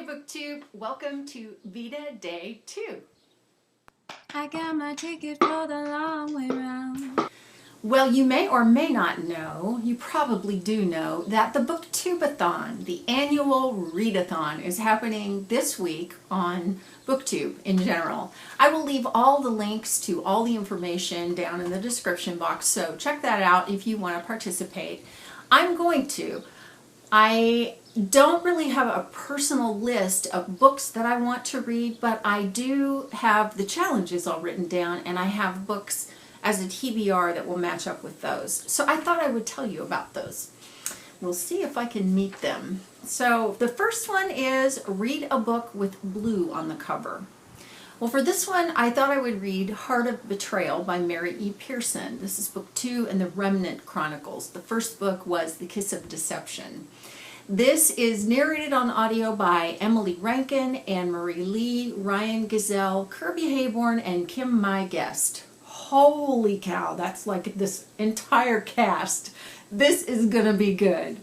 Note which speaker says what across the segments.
Speaker 1: Hey BookTube, welcome to Veda Day 2.
Speaker 2: I got my ticket for the long way round.
Speaker 1: Well, you may or may not know, you probably do know, that the BookTubeAthon, the annual readathon, is happening this week on BookTube in general. I will leave all the links to all the information down in the description box, so check that out if you want to participate. I'm going to. I don't really have a personal list of books that I want to read, but I do have the challenges all written down, and I have books as a TBR that will match up with those. So I thought I would tell you about those. We'll see if I can meet them. So the first one is Read a Book with Blue on the cover. Well, for this one, I thought I would read Heart of Betrayal by Mary E. Pearson. This is book 2 in the Remnant Chronicles. The first book was The Kiss of Deception. This is narrated on audio by Emily Rankin, Anne-Marie Lee, Ryan Gesell, Kirby Heyborne, and Kim Mai Guest. Holy cow, that's like this entire cast. This is going to be good.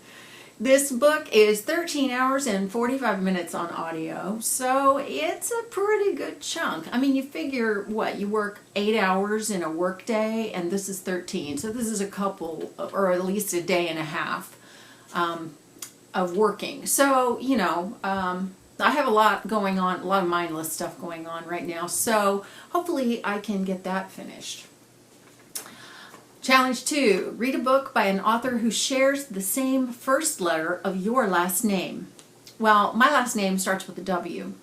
Speaker 1: This book is 13 hours and 45 minutes on audio, so it's a pretty good chunk. I mean, you figure, what, you work 8 hours in a work day, and this is 13, so this is a couple, or at least a day and a half of working. So, you know, I have a lot going on, a lot of mindless stuff going on right now, so hopefully I can get that finished. Challenge 2, read a book by an author who shares the same first letter of your last name. Well, my last name starts with a W,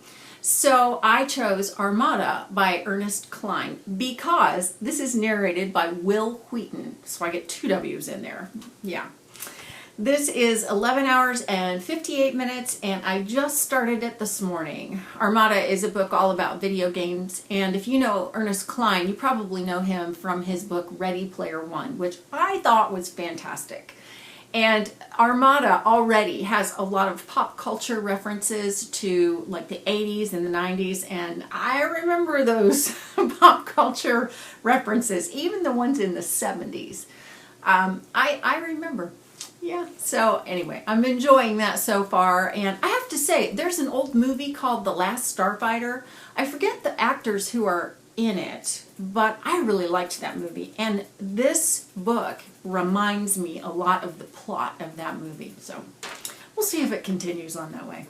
Speaker 1: so I chose Armada by Ernest Cline because this is narrated by Wil Wheaton, so I get 2 W's in there. Yeah. This is 11 hours and 58 minutes, and I just started it this morning. Armada is a book all about video games, and if you know Ernest Cline, you probably know him from his book Ready Player One, which I thought was fantastic. And Armada already has a lot of pop culture references to like the 80s and the 90s, and I remember those pop culture references, even the ones in the 70s. I remember. Yeah, so anyway, I'm enjoying that so far, and I have to say, there's an old movie called The Last Starfighter. I forget the actors who are in it, but I really liked that movie, and this book reminds me a lot of the plot of that movie, so we'll see if it continues on that way.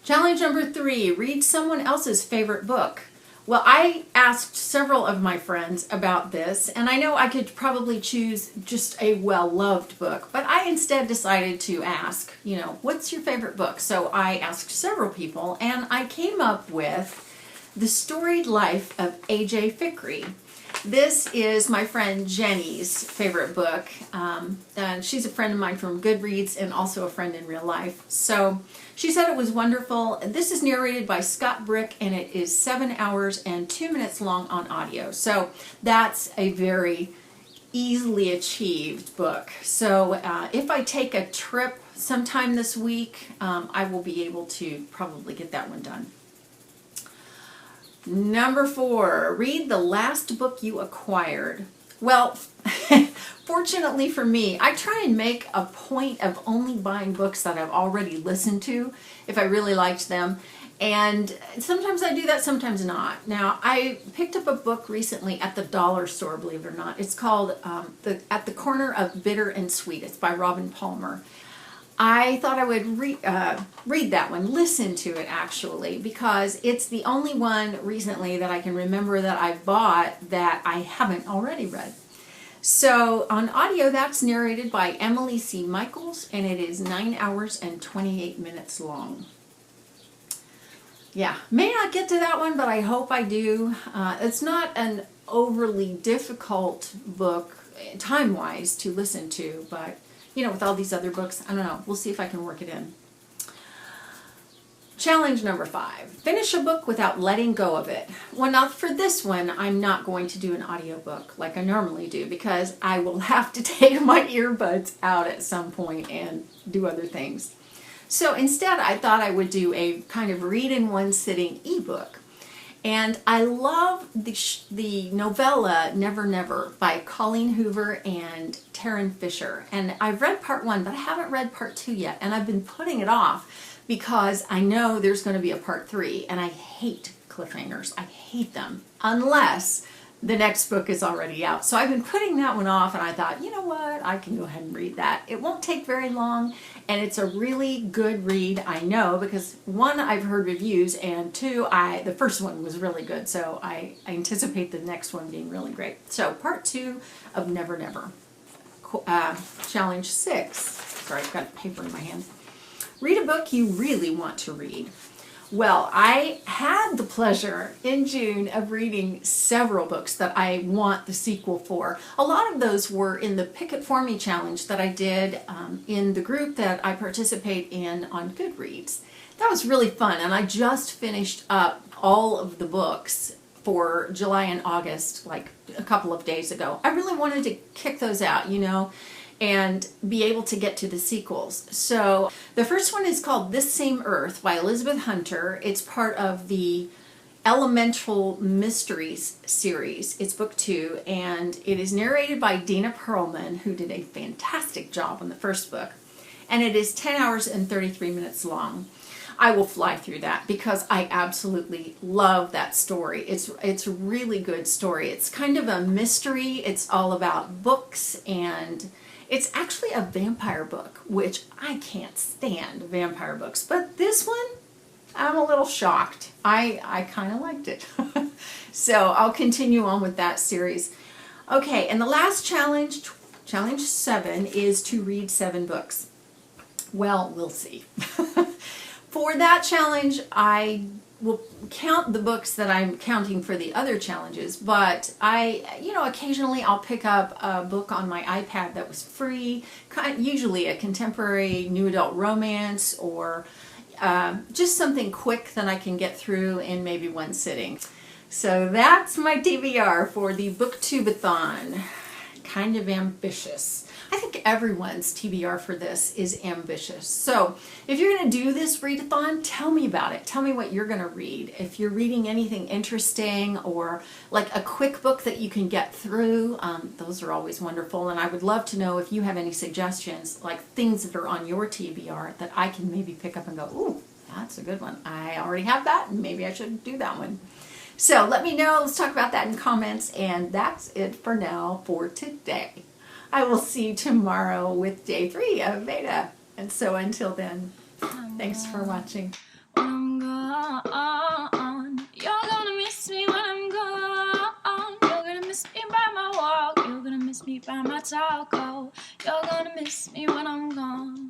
Speaker 1: Challenge number 3, read someone else's favorite book. Well, I asked several of my friends about this, and I know I could probably choose just a well-loved book, but I instead decided to ask, you know, what's your favorite book? So I asked several people, and I came up with The Storied Life of A.J. Fikry. This is my friend Jenny's favorite book, and she's a friend of mine from Goodreads and also a friend in real life. So she said it was wonderful. This is narrated by Scott Brick, and it is 7 hours and 2 minutes long on audio. So that's a very easily achieved book. So if I take a trip sometime this week, I will be able to probably get that one done. Number 4, read the last book you acquired. Well, fortunately for me, I try and make a point of only buying books that I've already listened to if I really liked them. And sometimes I do that, sometimes not. Now, I picked up a book recently at the dollar store, believe it or not. It's called At the Corner of Bitter and Sweet. It's by Robin Palmer. I thought I would read that one, listen to it actually, because it's the only one recently that I can remember that I bought that I haven't already read. So on audio, that's narrated by Emily C. Michaels, and it is 9 hours and 28 minutes long. Yeah, may not get to that one, but I hope I do. It's not an overly difficult book time-wise to listen to, but you know, with all these other books, I don't know. We'll see if I can work it in. Challenge number 5. Finish a book without letting go of it. Well, now for this one, I'm not going to do an audiobook like I normally do because I will have to take my earbuds out at some point and do other things. So instead, I thought I would do a kind of read in one sitting ebook. And I love the novella Never Never by Colleen Hoover and Taryn Fisher. And I've read part 1, but I haven't read part 2 yet. And I've been putting it off because I know there's going to be a part 3, and I hate cliffhangers. I hate them unless the next book is already out. So I've been putting that one off, and I thought, you know what, I can go ahead and read that. It won't take very long, and it's a really good read, I know, because 1, I've heard reviews, and 2, the first one was really good, so I anticipate the next one being really great. So part 2 of Never Never. Challenge 6. Sorry, I've got paper in my hand. Read a book you really want to read. Well, I had the pleasure in June of reading several books that I want the sequel for. A lot of those were in the Pick It For Me challenge that I did in the group that I participate in on Goodreads. That was really fun, and I just finished up all of the books for July and August like a couple of days ago. I really wanted to kick those out, you know, and be able to get to the sequels. So the first one is called This Same Earth by Elizabeth Hunter. It's part of the Elemental Mysteries series. It's book 2, and it is narrated by Dina Perlman, who did a fantastic job on the first book. And it is 10 hours and 33 minutes long. I will fly through that because I absolutely love that story. It's a really good story. It's kind of a mystery. It's all about books, and it's actually a vampire book, which I can't stand vampire books. But this one, I'm a little shocked. I kind of liked it. So I'll continue on with that series. Okay, and the last challenge, challenge 7, is to read 7 books. Well, we'll see. For that challenge, I will count the books that I'm counting for the other challenges, but occasionally I'll pick up a book on my iPad that was free, usually a contemporary new adult romance, or just something quick that I can get through in maybe one sitting. So that's my TBR for the BookTube-a-Thon. Kind of ambitious. I think everyone's TBR for this is ambitious. So if you're going to do this readathon, tell me about it. Tell me what you're going to read. If you're reading anything interesting or like a quick book that you can get through, those are always wonderful. And I would love to know if you have any suggestions, like things that are on your TBR that I can maybe pick up and go, ooh, that's a good one. I already have that, and maybe I should do that one. So let me know. Let's talk about that in comments. And that's it for now for today. I will see you tomorrow with day 3 of Veda. And so until then, thanks for watching.
Speaker 2: When I'm gone, you're gonna miss me when I'm gone. You're gonna miss me by my walk. You're gonna miss me by my talk. Oh, you're gonna miss me when I'm gone.